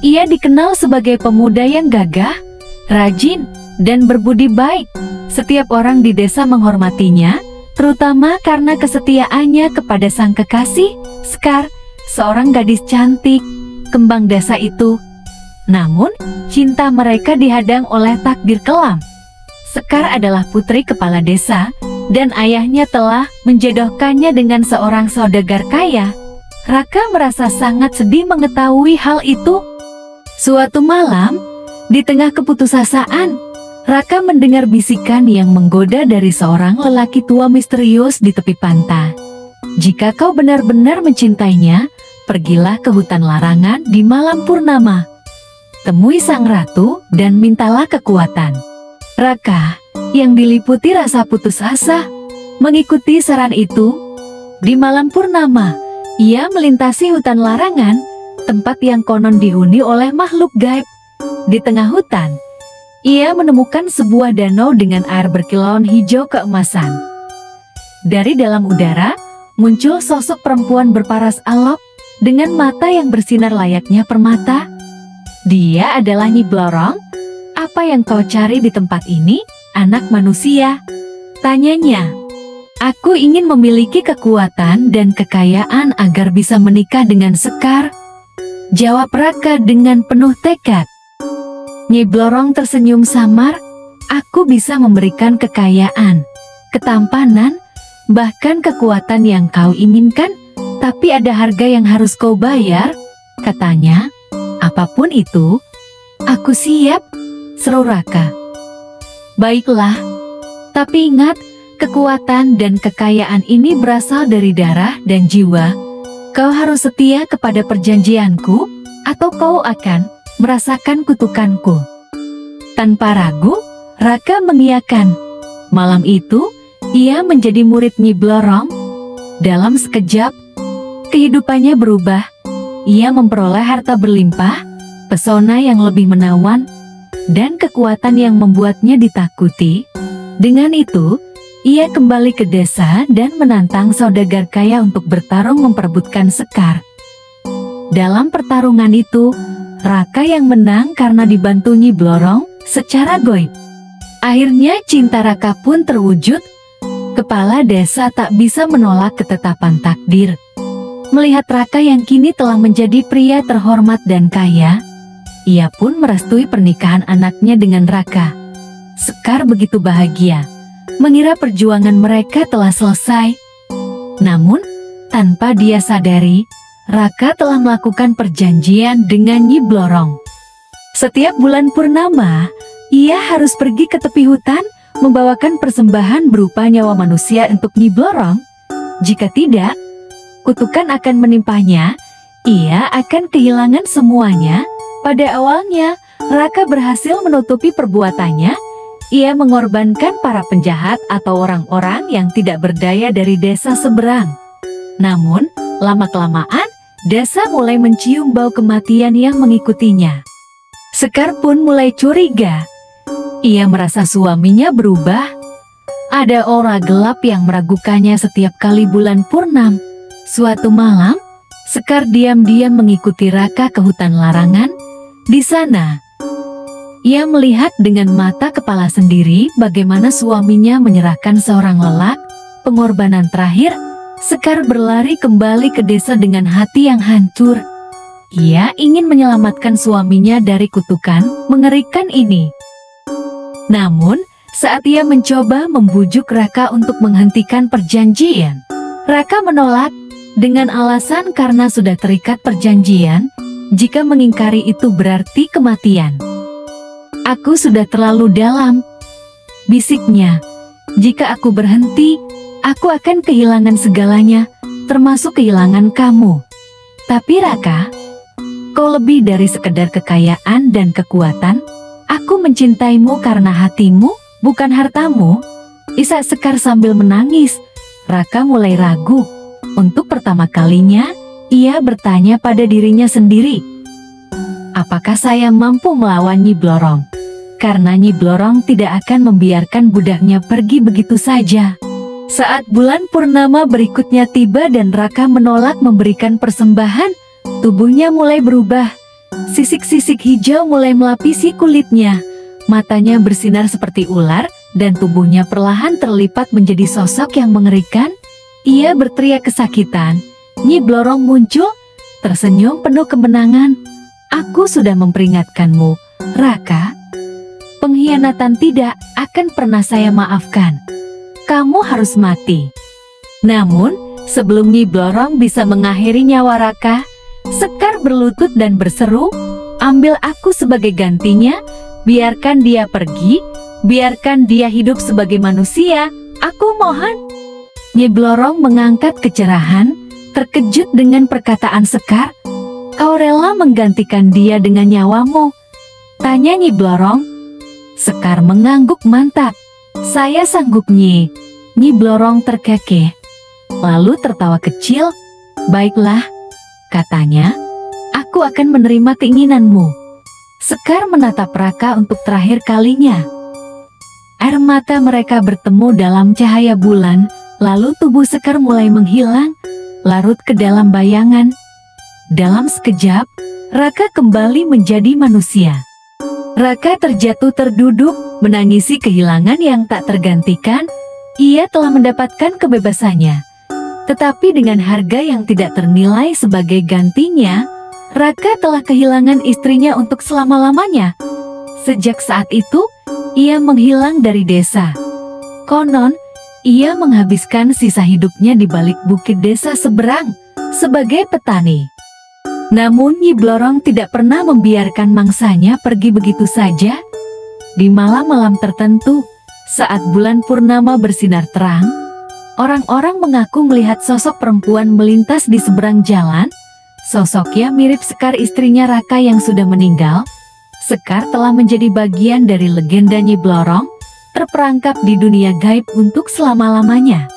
Ia dikenal sebagai pemuda yang gagah, rajin, dan berbudi baik. Setiap orang di desa menghormatinya, terutama karena kesetiaannya kepada sang kekasih, Sekar, seorang gadis cantik, kembang desa itu. Namun, cinta mereka dihadang oleh takdir kelam. Sekar adalah putri kepala desa, dan ayahnya telah menjodohkannya dengan seorang saudagar kaya. Raka merasa sangat sedih mengetahui hal itu. Suatu malam, di tengah keputusasaan, Raka mendengar bisikan yang menggoda dari seorang lelaki tua misterius di tepi pantai. Jika kau benar-benar mencintainya, pergilah ke hutan larangan di malam purnama. Temui sang ratu dan mintalah kekuatan. Raka, yang diliputi rasa putus asa, mengikuti saran itu. Di malam purnama, ia melintasi hutan larangan, tempat yang konon dihuni oleh makhluk gaib. Di tengah hutan, ia menemukan sebuah danau dengan air berkilauan hijau keemasan. Dari dalam udara, muncul sosok perempuan berparas alok dengan mata yang bersinar layaknya permata. Dia adalah Nyi Blorong. Apa yang kau cari di tempat ini, anak manusia? Tanyanya. Aku ingin memiliki kekuatan dan kekayaan agar bisa menikah dengan Sekar, jawab Raka dengan penuh tekad. Nyi Blorong tersenyum samar. Aku bisa memberikan kekayaan, ketampanan, bahkan kekuatan yang kau inginkan, tapi ada harga yang harus kau bayar, katanya. Apapun itu, aku siap, seru Raka. Baiklah, tapi ingat, kekuatan dan kekayaan ini berasal dari darah dan jiwa. Kau harus setia kepada perjanjianku, atau kau akan merasakan kutukanku. Tanpa ragu, Raka mengiyakan. Malam itu, ia menjadi murid Nyi Blorong. Dalam sekejap, kehidupannya berubah. Ia memperoleh harta berlimpah, pesona yang lebih menawan, dan kekuatan yang membuatnya ditakuti. Dengan itu, ia kembali ke desa dan menantang saudagar kaya untuk bertarung memperebutkan Sekar. Dalam pertarungan itu, Raka yang menang karena dibantu Nyi Blorong secara goib. Akhirnya cinta Raka pun terwujud. Kepala desa tak bisa menolak ketetapan takdir. Melihat Raka yang kini telah menjadi pria terhormat dan kaya, ia pun merestui pernikahan anaknya dengan Raka. Sekar begitu bahagia, mengira perjuangan mereka telah selesai. Namun, tanpa dia sadari, Raka telah melakukan perjanjian dengan Nyi Blorong. Setiap bulan purnama, ia harus pergi ke tepi hutan, membawakan persembahan berupa nyawa manusia untuk Nyi Blorong. Jika tidak, kutukan akan menimpanya, ia akan kehilangan semuanya. Pada awalnya, Raka berhasil menutupi perbuatannya. Ia mengorbankan para penjahat atau orang-orang yang tidak berdaya dari desa seberang. Namun, lama-kelamaan, desa mulai mencium bau kematian yang mengikutinya. Sekar pun mulai curiga. Ia merasa suaminya berubah. Ada aura gelap yang meragukannya setiap kali bulan purnam. Suatu malam, Sekar diam-diam mengikuti Raka ke hutan larangan. Di sana, ia melihat dengan mata kepala sendiri bagaimana suaminya menyerahkan seorang lelaki. Pengorbanan terakhir, Sekar berlari kembali ke desa dengan hati yang hancur. Ia ingin menyelamatkan suaminya dari kutukan mengerikan ini. Namun, saat ia mencoba membujuk Raka untuk menghentikan perjanjian, Raka menolak. Dengan alasan karena sudah terikat perjanjian, jika mengingkari itu berarti kematian. Aku sudah terlalu dalam, bisiknya. Jika aku berhenti, aku akan kehilangan segalanya, termasuk kehilangan kamu. Tapi Raka, kau lebih dari sekedar kekayaan dan kekuatan. Aku mencintaimu karena hatimu, bukan hartamu. Isak Sekar sambil menangis. Raka mulai ragu. Untuk pertama kalinya, ia bertanya pada dirinya sendiri, apakah saya mampu melawan Nyi Blorong? Karena Nyi Blorong tidak akan membiarkan budaknya pergi begitu saja. Saat bulan purnama berikutnya tiba dan Raka menolak memberikan persembahan, tubuhnya mulai berubah. Sisik-sisik hijau mulai melapisi kulitnya. Matanya bersinar seperti ular, dan tubuhnya perlahan terlipat menjadi sosok yang mengerikan. Ia berteriak kesakitan. Nyi Blorong muncul, tersenyum penuh kemenangan. Aku sudah memperingatkanmu, Raka. Pengkhianatan tidak akan pernah saya maafkan. Kamu harus mati. Namun, sebelum Nyi Blorong bisa mengakhiri nyawa Raka, Sekar berlutut dan berseru, "Ambil aku sebagai gantinya, biarkan dia pergi, biarkan dia hidup sebagai manusia, aku mohon." Nyi Blorong mengangkat kecerahan, terkejut dengan perkataan Sekar. "Kau rela menggantikan dia dengan nyawamu?" tanya Nyi Blorong. Sekar mengangguk mantap. "Saya sanggup, Nyi." Nyi Blorong terkekeh, lalu tertawa kecil. "Baiklah," katanya, "aku akan menerima keinginanmu." Sekar menatap Raka untuk terakhir kalinya. Air mata mereka bertemu dalam cahaya bulan, lalu tubuh Sekar mulai menghilang, larut ke dalam bayangan. Dalam sekejap, Raka kembali menjadi manusia. Raka terjatuh terduduk, menangisi kehilangan yang tak tergantikan. Ia telah mendapatkan kebebasannya. Tetapi dengan harga yang tidak ternilai sebagai gantinya, Raka telah kehilangan istrinya untuk selama-lamanya. Sejak saat itu, ia menghilang dari desa. Konon, ia menghabiskan sisa hidupnya di balik bukit desa seberang, sebagai petani. Namun Nyi Blorong tidak pernah membiarkan mangsanya pergi begitu saja. Di malam-malam tertentu, saat bulan purnama bersinar terang, orang-orang mengaku melihat sosok perempuan melintas di seberang jalan. Sosoknya mirip Sekar, istrinya Raka yang sudah meninggal. Sekar telah menjadi bagian dari legenda Nyi Blorong, terperangkap di dunia gaib untuk selama-lamanya.